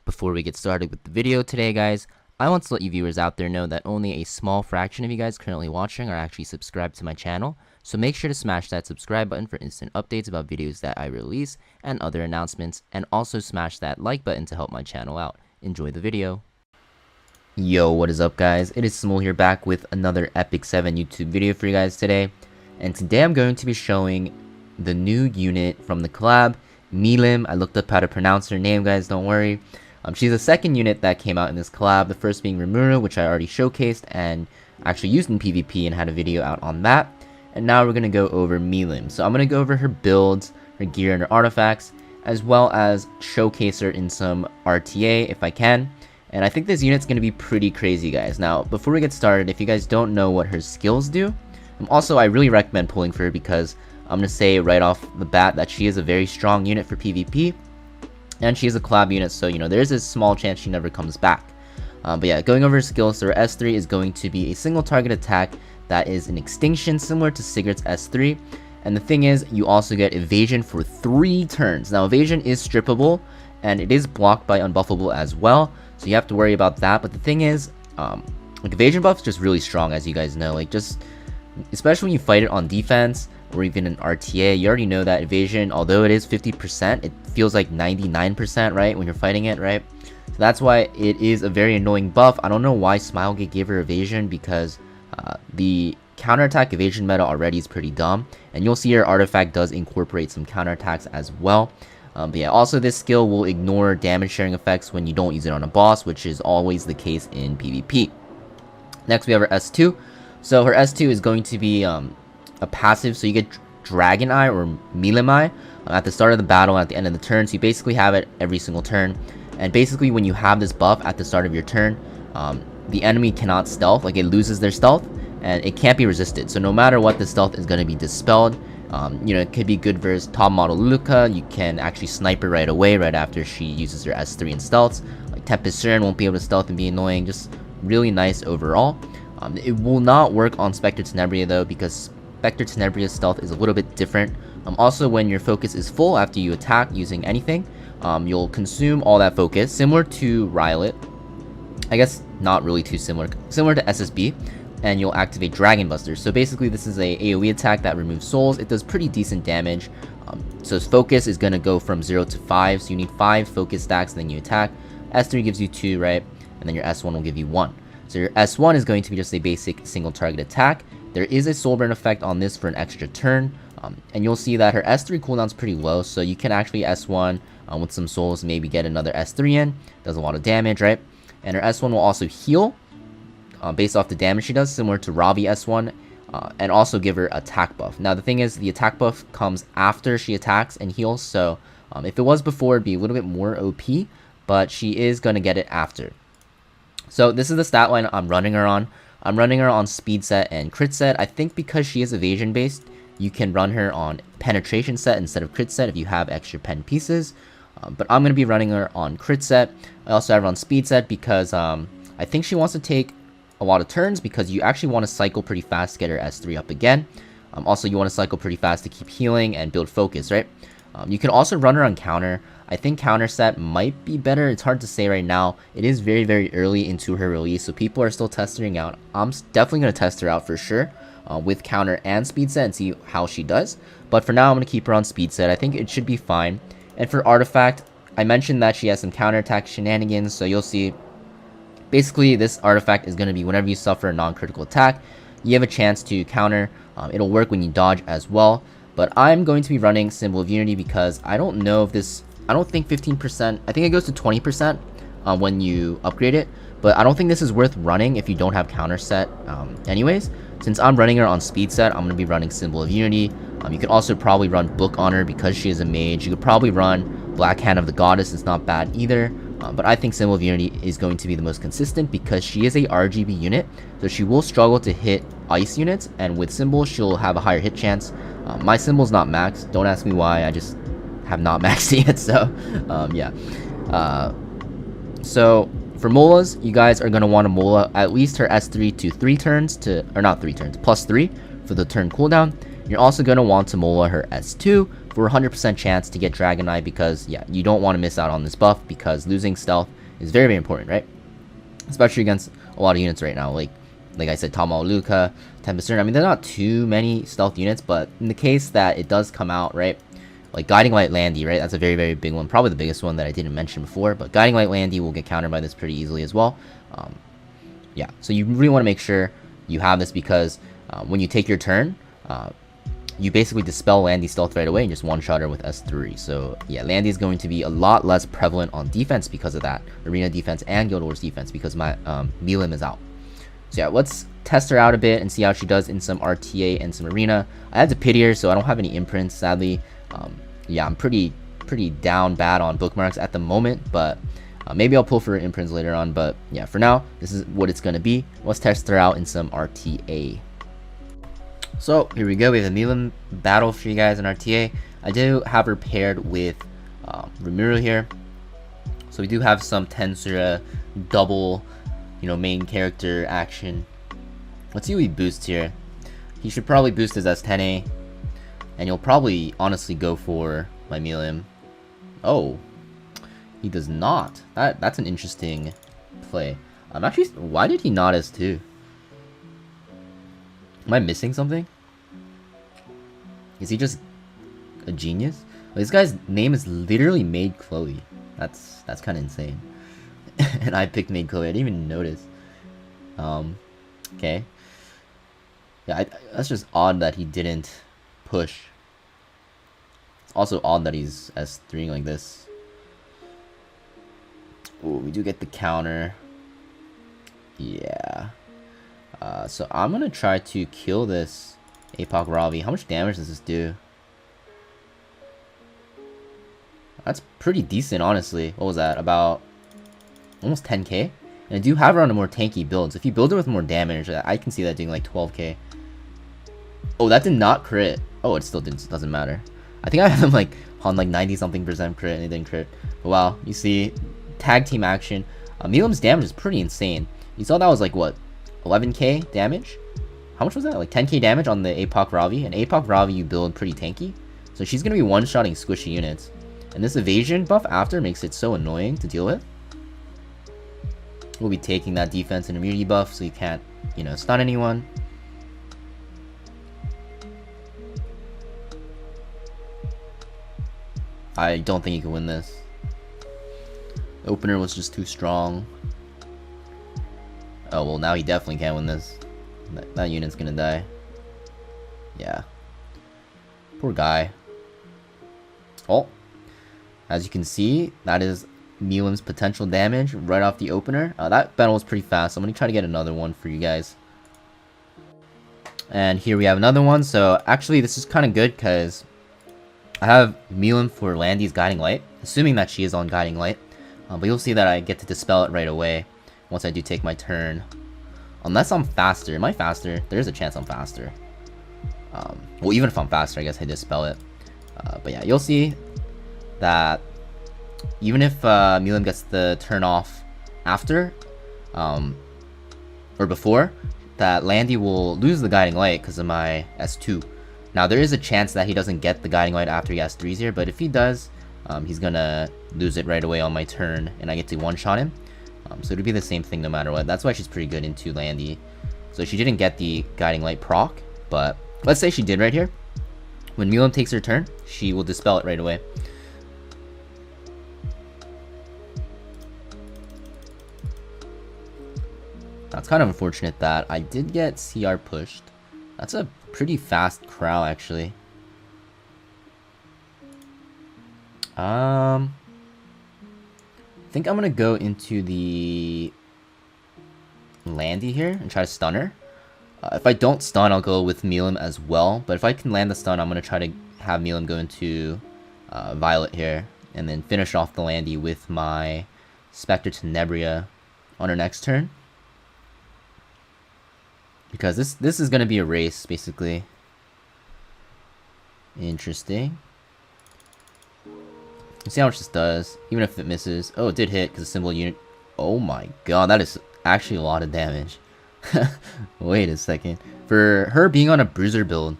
Before we get started with the video today, guys, I want to let you viewers out there know that only a small fraction of you guys currently watching are actually subscribed to my channel, so make sure to smash that subscribe button for instant updates about videos that I release and other announcements, and also smash that like button to help my channel out. Enjoy the video. Yo, what is up guys? It is Samool here, back with another Epic 7 YouTube video for you guys today, and today I'm going to be showing the new unit from the collab, Milim. I looked up how to pronounce her name, guys, don't worry. She's the second unit that came out in this collab, the first being Rimuru, which I already showcased and actually used in PvP and had a video out on that. And now we're going to go over Milim. So I'm going to go over her builds, her gear, and her artifacts, as well as showcase her in some RTA if I can. And I think this unit's going to be pretty crazy, guys. Now, before we get started, if you guys don't know what her skills do, also I really recommend pulling for her because I'm going to say right off the bat that she is a very strong unit for PvP. And she is a collab unit, so, you know, there's a small chance she never comes back. But yeah, going over her skills, so her S3 is going to be a single target attack that is an extinction similar to Sigurd's S3. And the thing is, you also get evasion for 3 turns. Now, evasion is strippable, and it is blocked by unbuffable as well, so you have to worry about that. But the thing is, like, evasion buff is just really strong, as you guys know. Like, just, especially when you fight it on defense, or even in RTA, you already know that evasion, although it is 50%, it feels like 99%, right, when you're fighting it, right? So that's why it is a very annoying buff. I don't know why Smilegate gave her evasion, because the counterattack evasion meta already is pretty dumb, and you'll see her artifact does incorporate some counterattacks as well. But yeah, also this skill will ignore damage sharing effects when you don't use it on a boss, which is always the case in PvP. Next we have her S2. So her S2 is going to be a passive, so you get Dragon Eye or Milim Eye at the start of the battle and at the end of the turn. So you basically have it every single turn, and basically when you have this buff at the start of your turn, the enemy cannot stealth, like it loses their stealth, and it can't be resisted. So no matter what, the stealth is going to be dispelled. You know, it could be good versus top model Luca. You can actually snipe her right away, right after she uses her S3 and stealths. Like Tempest Siren won't be able to stealth and be annoying. Just really nice overall. It will not work on Spectre Tenebria though, because Spectre Tenebria's stealth is a little bit different. Also, when your focus is full after you attack using anything, you'll consume all that focus, similar to Rylet. I guess not really too similar to SSB, and you'll activate Dragon Buster. So basically this is a AoE attack that removes souls. It does pretty decent damage. So its focus is going to go from 0 to 5, so you need 5 focus stacks and then you attack. S3 gives you 2, right? And then your S1 will give you 1. So your S1 is going to be just a basic single target attack. There is a soul burn effect on this for an extra turn, and you'll see that her S3 cooldown is pretty low, so you can actually S1 with some souls, maybe get another S3 in. Does a lot of damage, right? And her S1 will also heal based off the damage she does, similar to Ravi S1, and also give her attack buff. Now the thing is, the attack buff comes after she attacks and heals, so if it was before, it'd be a little bit more OP, but she is going to get it after. So this is the stat line I'm running her on. I'm running her on speed set and crit set. I think because she is evasion based, you can run her on penetration set instead of crit set if you have extra pen pieces. But I'm going to be running her on crit set. I also have her on speed set because I think she wants to take a lot of turns, because you actually want to cycle pretty fast to get her S3 up again. Also, you want to cycle pretty fast to keep healing and build focus, right? You can also run her on counter. I think counter set might be better. It's hard to say right now. It is very, very early into her release, so people are still testing out. I'm definitely going to test her out for sure with counter and speed set and see how she does. But for now, I'm going to keep her on speed set. I think it should be fine. And for artifact, I mentioned that she has some counterattack shenanigans, so you'll see. Basically, this artifact is going to be whenever you suffer a non-critical attack, you have a chance to counter. It'll work when you dodge as well. But I'm going to be running Symbol of Unity because I don't know if this... I don't think 15%... I think it goes to 20% when you upgrade it. But I don't think this is worth running if you don't have counter set anyways. Since I'm running her on speed set, I'm going to be running Symbol of Unity. You can also probably run Book on her because she is a mage. You could probably run Black Hand of the Goddess. It's not bad either. But I think Symbol of Unity is going to be the most consistent because she is a RGB unit, so she will struggle to hit ice units, and with Symbol, she'll have a higher hit chance. My Symbol's not maxed. Don't ask me why. I just have not maxed it yet, so yeah. So for Molas, you guys are going to want to Mola at least her S3 to 3 turns, or not 3 turns, plus 3 for the turn cooldown. You're also going to want to MOLY her S2 for 100% chance to get Dragon Eye, because yeah, you don't want to miss out on this buff, because losing stealth is very, very important, right? Especially against a lot of units right now, like I said, Tama Luka, Tensura. I mean, they're not too many stealth units, but in the case that it does come out, right? Like Guiding Light Landy, right? That's a very, very big one. Probably the biggest one that I didn't mention before, but Guiding Light Landy will get countered by this pretty easily as well. Yeah, so you really want to make sure you have this, because when you take your turn, you basically dispel Landy stealth right away and just one-shot her with S3. So yeah, Landy is going to be a lot less prevalent on defense because of that. Arena defense and Guild Wars defense, because my Milim is out. So yeah, let's test her out a bit and see how she does in some RTA and some Arena. I had to pity her, so I don't have any imprints, sadly. Yeah, I'm pretty down bad on bookmarks at the moment, but maybe I'll pull for imprints later on. But yeah, for now, this is what it's going to be. Let's test her out in some RTA. So here we go. We have a Milim battle for you guys in RTA. I do have her paired with Rimuru here. So we do have some Tensura double, main character action. Let's see what he boosts here. He should probably boost his S10A. And you'll probably honestly go for my Milim. Oh, he does not. That's an interesting play. Actually, why did he not S2? Am I missing something? Is he just a genius? This guy's name is literally Maid Chloe. That's kind of insane. And I picked Maid Chloe. I didn't even notice. Okay. Yeah, that's just odd that he didn't push. It's also odd that he's S3 like this. Ooh, we do get the counter. Yeah. So I'm gonna try to kill this Apoc Ravi. How much damage does this do? That's pretty decent, honestly. What was that? About almost 10k? And I do have her on a more tanky build. So if you build her with more damage, I can see that doing like 12k. Oh, that did not crit. Oh, it still doesn't matter. I think I have him like on like 90-something% crit and it didn't crit. But wow, you see, tag team action. Milim's damage is pretty insane. You saw that was like what, 11k damage? How much was that? Like 10k damage on the Apoc Ravi. And Apoc Ravi you build pretty tanky. So she's gonna be one-shotting squishy units. And this evasion buff after makes it so annoying to deal with. We'll be taking that defense and immunity buff so you can't, stun anyone. I don't think he can win this. The opener was just too strong. Oh, well, now he definitely can't win this. That unit's gonna die. Yeah. Poor guy. Oh. As you can see, that is Milim's potential damage right off the opener. That battle was pretty fast. So I'm gonna try to get another one for you guys. And here we have another one. So actually, this is kind of good because I have Milim for Landy's Guiding Light, assuming that she is on Guiding Light. But you'll see that I get to dispel it right away once I do take my turn. Unless I'm faster. Am I faster? There's a chance I'm faster. Well, even if I'm faster, I guess I dispel it. But yeah, you'll see that even if Milim gets the turn off after, or before, that Landy will lose the Guiding Light because of my S2. Now, there is a chance that he doesn't get the Guiding Light after he has 3s here, but if he does, he's gonna lose it right away on my turn, and I get to one-shot him. So it'll be the same thing no matter what. That's why she's pretty good into Landy. So she didn't get the Guiding Light proc, but let's say she did right here. When Milim takes her turn, she will dispel it right away. That's kind of unfortunate that I did get CR pushed. That's a pretty fast Crow, actually. I think I'm gonna go into the Landy here and try to stun her. If I don't stun, I'll go with Milim as well. But if I can land the stun, I'm gonna try to have Milim go into Violet here and then finish off the Landy with my Spectre Tenebria on her next turn. Because this is gonna be a race, basically. Interesting. Let's see how much this does, even if it misses. Oh, it did hit because a symbol unit. Oh my god, that is actually a lot of damage. Wait a second. For her being on a bruiser build,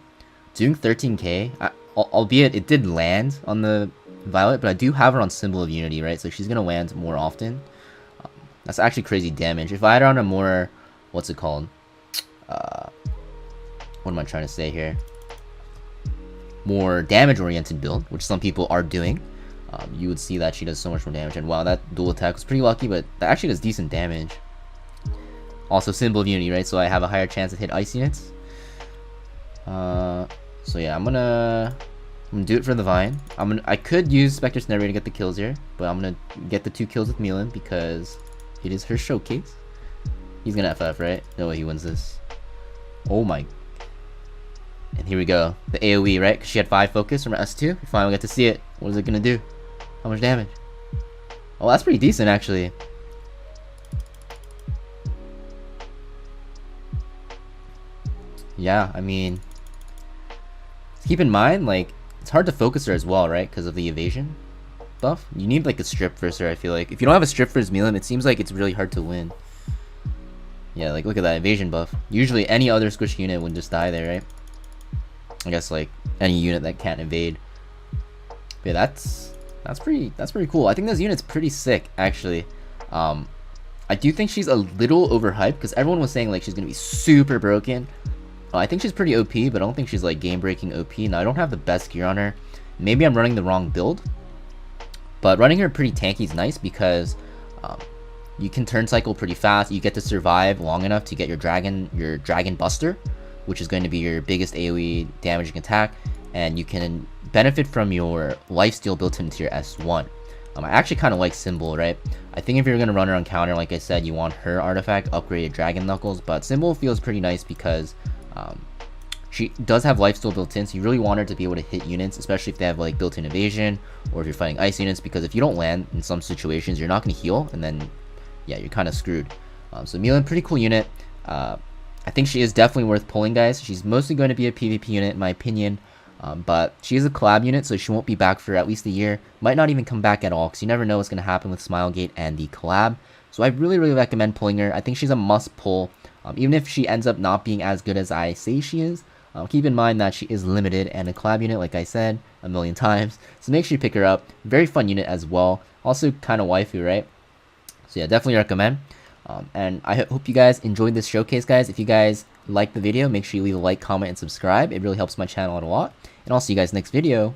doing 13k, albeit it did land on the Violet, but I do have her on Symbol of Unity, right? So she's gonna land more often. That's actually crazy damage. If I had her on a more, what's it called? What am I trying to say here? More damage-oriented build, which some people are doing. You would see that she does so much more damage. And wow, that dual attack was pretty lucky, but that actually does decent damage. Also, Symbol of Unity, right? So I have a higher chance to hit ice units. So yeah, I'm gonna do it for the Vine. I could use Spectre's Narrator to get the kills here, but I'm gonna get the 2 kills with Milim because it is her showcase. He's gonna FF, right? No way he wins this. Oh my. And here we go. The AoE, right? Because she had 5 focus from S2. We finally get to see it. What is it gonna do? How much damage? Oh, that's pretty decent, actually. Yeah, I mean, keep in mind, like, it's hard to focus her as well, right? Because of the evasion buff. You need, like, a strip versus her, I feel like. If you don't have a strip versus Milim, it seems like it's really hard to win. Yeah, like, look at that evasion buff. Usually, any other squish unit would just die there, right? I guess, like, any unit that can't evade. But yeah, that's pretty cool. I think this unit's pretty sick, actually. I do think she's a little overhyped, because everyone was saying, like, she's gonna be super broken. I think she's pretty OP, but I don't think she's like game-breaking OP. Now, I don't have the best gear on her. Maybe I'm running the wrong build. But running her pretty tanky is nice because you can turn cycle pretty fast. You get to survive long enough to get your dragon buster, which is going to be your biggest AoE damaging attack. And you can benefit from your lifesteal built into your S1. I actually kind of like Symbol, right? I think if you're going to run her on counter, like I said, you want her artifact, upgraded Dragon Knuckles. But Symbol feels pretty nice because she does have lifesteal built in, so you really want her to be able to hit units, especially if they have like built-in evasion, or if you're fighting ice units, because if you don't land in some situations, you're not going to heal, and then, yeah, you're kind of screwed. So Milim, pretty cool unit. I think she is definitely worth pulling, guys. She's mostly going to be a PvP unit, in my opinion, but she is a collab unit, so she won't be back for at least a year. Might not even come back at all, because you never know what's going to happen with Smilegate and the collab. So I really recommend pulling her. I think she's a must pull. Even if she ends up not being as good as I say she is, keep in mind that she is limited and a collab unit, like I said a million times. So make sure you pick her up. Very fun unit as well. Also kind of waifu, right? So yeah, definitely recommend. And I hope you guys enjoyed this showcase, guys. If you guys liked the video, make sure you leave a like, comment, and subscribe. It really helps my channel out a lot. And I'll see you guys next video.